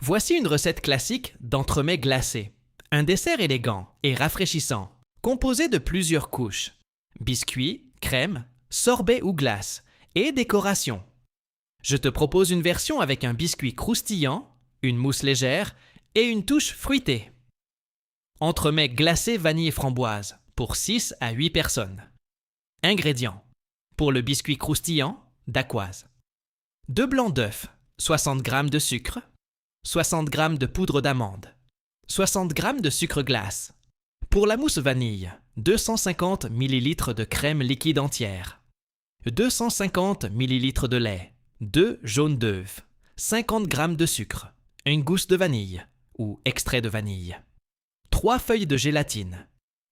Voici une recette classique d'entremets glacés. Un dessert élégant et rafraîchissant, composé de plusieurs couches. Biscuits, crème, sorbet ou glace, et décoration. Je te propose une version avec un biscuit croustillant, une mousse légère et une touche fruitée. Entremets glacé vanille et framboise pour 6 à 8 personnes. Ingrédients. Pour le biscuit croustillant, dacquoise. 2 blancs d'œufs, 60 g de sucre, 60 g de poudre d'amande, 60 g de sucre glace. Pour la mousse vanille, 250 ml de crème liquide entière, 250 ml de lait, 2 jaunes d'œufs, 50 g de sucre, une gousse de vanille ou extrait de vanille, 3 feuilles de gélatine.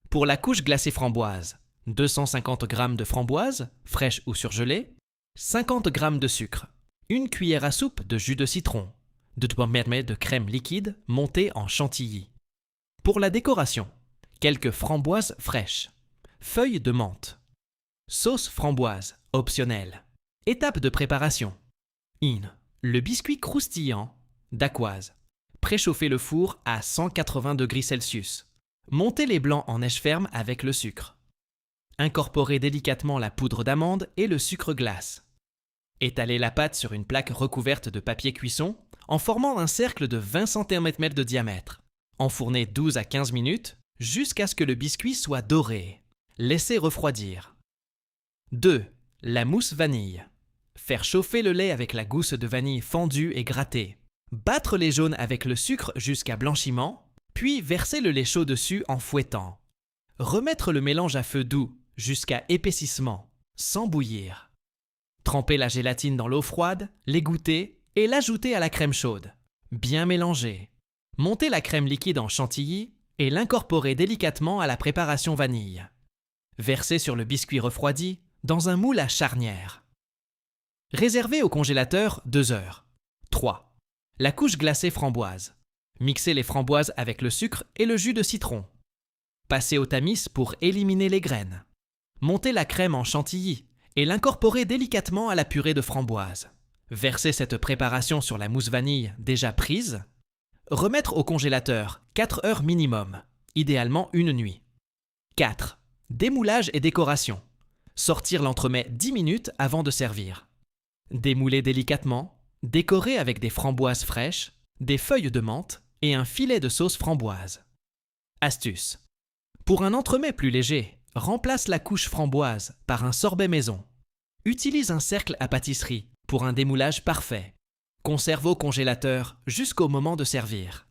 Pour la couche glacée framboise, 250 g de framboise, fraîche ou surgelée, 50 g de sucre, une cuillère à soupe de jus de citron, 2 ml de crème liquide montée en chantilly. Pour la décoration, quelques framboises fraîches, feuilles de menthe, sauce framboise optionnelle. Étape de préparation. Le biscuit croustillant, dacquoise. Préchauffez le four à 180 degrés Celsius. Montez les blancs en neige ferme avec le sucre. Incorporez délicatement la poudre d'amande et le sucre glace. Étalez la pâte sur une plaque recouverte de papier cuisson en formant un cercle de 20 cm de diamètre. Enfournez 12 à 15 minutes jusqu'à ce que le biscuit soit doré. Laissez refroidir. 2. La mousse vanille. Faire chauffer le lait avec la gousse de vanille fendue et grattée. Battre les jaunes avec le sucre jusqu'à blanchiment, puis verser le lait chaud dessus en fouettant. Remettre le mélange à feu doux jusqu'à épaississement, sans bouillir. Tremper la gélatine dans l'eau froide, l'égoutter et l'ajouter à la crème chaude. Bien mélanger. Monter la crème liquide en chantilly et l'incorporer délicatement à la préparation vanille. Verser sur le biscuit refroidi dans un moule à charnière. Réserver au congélateur 2 heures. 3. La couche glacée framboise. Mixer les framboises avec le sucre et le jus de citron. Passer au tamis pour éliminer les graines. Monter la crème en chantilly et l'incorporer délicatement à la purée de framboise. Verser cette préparation sur la mousse vanille déjà prise. Remettre au congélateur 4 heures minimum, idéalement une nuit. 4. Démoulage et décoration. Sortir l'entremet 10 minutes avant de servir. Démouler délicatement, décorer avec des framboises fraîches, des feuilles de menthe et un filet de sauce framboise. Astuce. Pour un entremets plus léger, remplace la couche framboise par un sorbet maison. Utilise un cercle à pâtisserie pour un démoulage parfait. Conserve au congélateur jusqu'au moment de servir.